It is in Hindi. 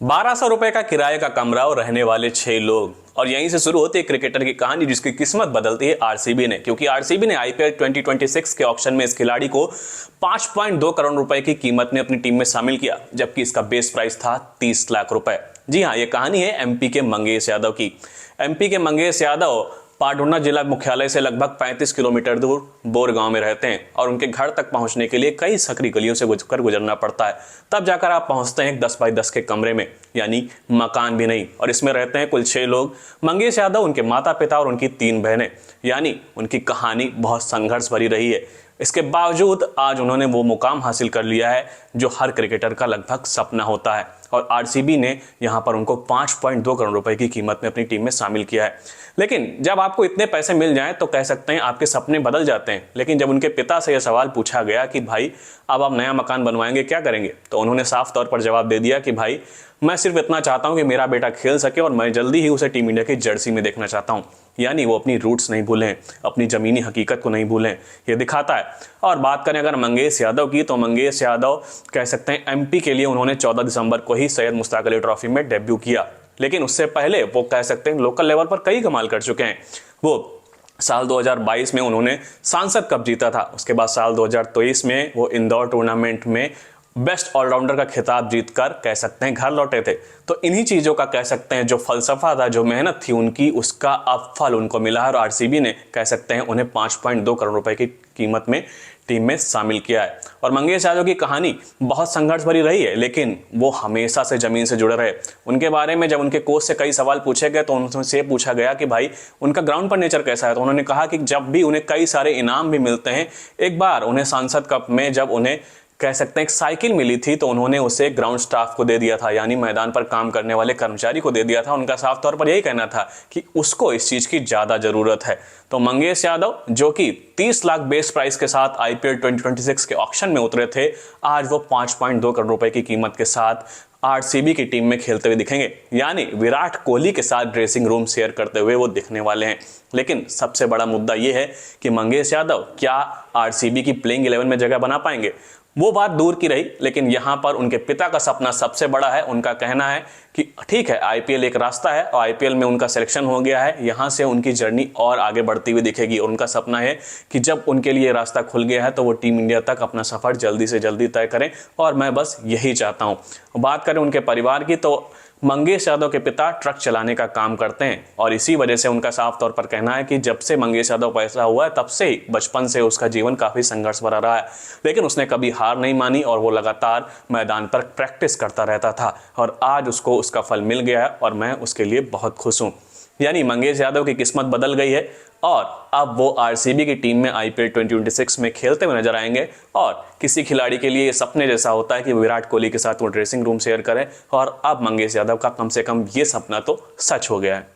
1200 रुपए का किराए का कमरा और रहने वाले 6 लोग। और यहीं से शुरू होती है क्रिकेटर की कहानी जिसकी किस्मत बदलती है आरसीबी ने, क्योंकि आरसीबी ने आईपीएल 2026 के ऑक्शन में इस खिलाड़ी को 5.2 करोड़ रुपए की कीमत में अपनी टीम में शामिल किया, जबकि इसका बेस प्राइस था 30 लाख रुपए। जी हाँ, यह कहानी है एमपी के मंगेश यादव की। एमपी के मंगेश यादव पाढुना जिला मुख्यालय से लगभग 35 किलोमीटर दूर बोर गांव में रहते हैं और उनके घर तक पहुंचने के लिए कई सकरी गलियों से गुजरना पड़ता है। तब जाकर आप पहुंचते हैं एक 10 बाई 10 के कमरे में, यानी मकान भी नहीं, और इसमें रहते हैं कुल 6 लोग। मंगेश यादव, उनके माता पिता और उनकी 3 बहनें। यानी उनकी कहानी बहुत संघर्ष भरी रही है। इसके बावजूद आज उन्होंने वो मुकाम हासिल कर लिया है जो हर क्रिकेटर का लगभग सपना होता है, और आरसीबी ने यहां पर उनको 5.2 करोड़ रुपए की कीमत में अपनी टीम में शामिल किया है। लेकिन जब आपको इतने पैसे मिल जाएं तो कह सकते हैं आपके सपने बदल जाते हैं। लेकिन जब उनके पिता से यह सवाल पूछा गया कि भाई अब आप नया मकान बनवाएंगे, क्या करेंगे, तो उन्होंने साफ तौर पर जवाब दे दिया कि भाई मैं सिर्फ इतना चाहता हूं कि मेरा बेटा खेल सके और मैं जल्दी ही उसे टीम इंडिया की जर्सी में देखना चाहता हूं। यानी वो अपनी रूट्स नहीं भूलें, अपनी जमीनी हकीकत को नहीं भूलें, ये दिखाता है। और बात करें अगर मंगेश यादव की, तो मंगेश यादव कह सकते हैं एमपी के लिए उन्होंने 14 दिसंबर को ही सैयद मुश्ताक अली ट्रॉफी में डेब्यू किया। लेकिन उससे पहले वो कह सकते हैं लोकल लेवल पर कई कमाल कर चुके हैं। वो साल 2022 में उन्होंने सांसद कप जीता था। उसके बाद साल 2023 में वो इंदौर टूर्नामेंट में बेस्ट ऑलराउंडर का खिताब जीतकर कह सकते हैं घर लौटे थे। तो इन्हीं चीज़ों का कह सकते हैं जो फलसफा था, जो मेहनत थी उनकी, उसका अब फल उनको मिला है और आरसीबी ने कह सकते हैं उन्हें 5.2 करोड़ रुपए की कीमत में टीम में शामिल किया है। और मंगेश यादव की कहानी बहुत संघर्ष भरी रही है, लेकिन वो हमेशा से जमीन से जुड़े रहे। उनके बारे में जब उनके कोच से कई सवाल पूछे गए तो उनसे पूछा गया कि भाई उनका ग्राउंड पर नेचर कैसा है, तो उन्होंने कहा कि जब भी उन्हें कई सारे इनाम भी मिलते हैं, एक बार उन्हें सांसद कप में जब उन्हें कह सकते हैं एक साइकिल मिली थी तो उन्होंने उसे ग्राउंड स्टाफ को दे दिया था, यानी मैदान पर काम करने वाले कर्मचारी को दे दिया था। उनका साफ तौर पर यही कहना था कि उसको इस चीज की ज्यादा जरूरत है। तो मंगेश यादव, जो कि 30 लाख बेस प्राइस के साथ आईपीएल 2026 के ऑक्शन में उतरे थे, आज वो 5.2 करोड़ रुपए की कीमत के साथ आरसीबी की टीम में खेलते हुए दिखेंगे। यानी विराट कोहली के साथ ड्रेसिंग रूम शेयर करते हुए वो दिखने वाले हैं। लेकिन सबसे बड़ा मुद्दा ये है कि मंगेश यादव क्या आरसीबी की प्लेइंग 11 में जगह बना पाएंगे। वो बात दूर की रही, लेकिन यहां पर उनके पिता का सपना सबसे बड़ा है। उनका कहना है कि ठीक है, आईपीएल एक रास्ता है और आईपीएल में उनका सिलेक्शन हो गया है, यहां से उनकी जर्नी और आगे बढ़ती हुई दिखेगी। और उनका सपना है कि जब उनके लिए रास्ता खुल गया है तो वो टीम इंडिया तक अपना सफर जल्दी से जल्दी तय करें, और मैं बस यही चाहता हूं। बात करें उनके परिवार की, तो मंगेश यादव के पिता ट्रक चलाने का काम करते हैं और इसी वजह से उनका साफ तौर पर कहना है कि जब से मंगेश यादव पैदा हुआ है तब से ही बचपन से उसका जीवन काफी संघर्ष भरा रहा है। लेकिन उसने कभी हार नहीं मानी और वो लगातार मैदान पर प्रैक्टिस करता रहता था, और आज उसको उसका फल मिल गया है और मैं उसके लिए बहुत खुश हूँ। यानी मंगेश यादव की किस्मत बदल गई है और अब वो आरसीबी की टीम में आईपीएल 2026 में खेलते हुए नजर आएंगे। और किसी खिलाड़ी के लिए ये सपने जैसा होता है कि विराट कोहली के साथ वो ड्रेसिंग रूम शेयर करें, और अब मंगेश यादव का कम से कम ये सपना तो सच हो गया है।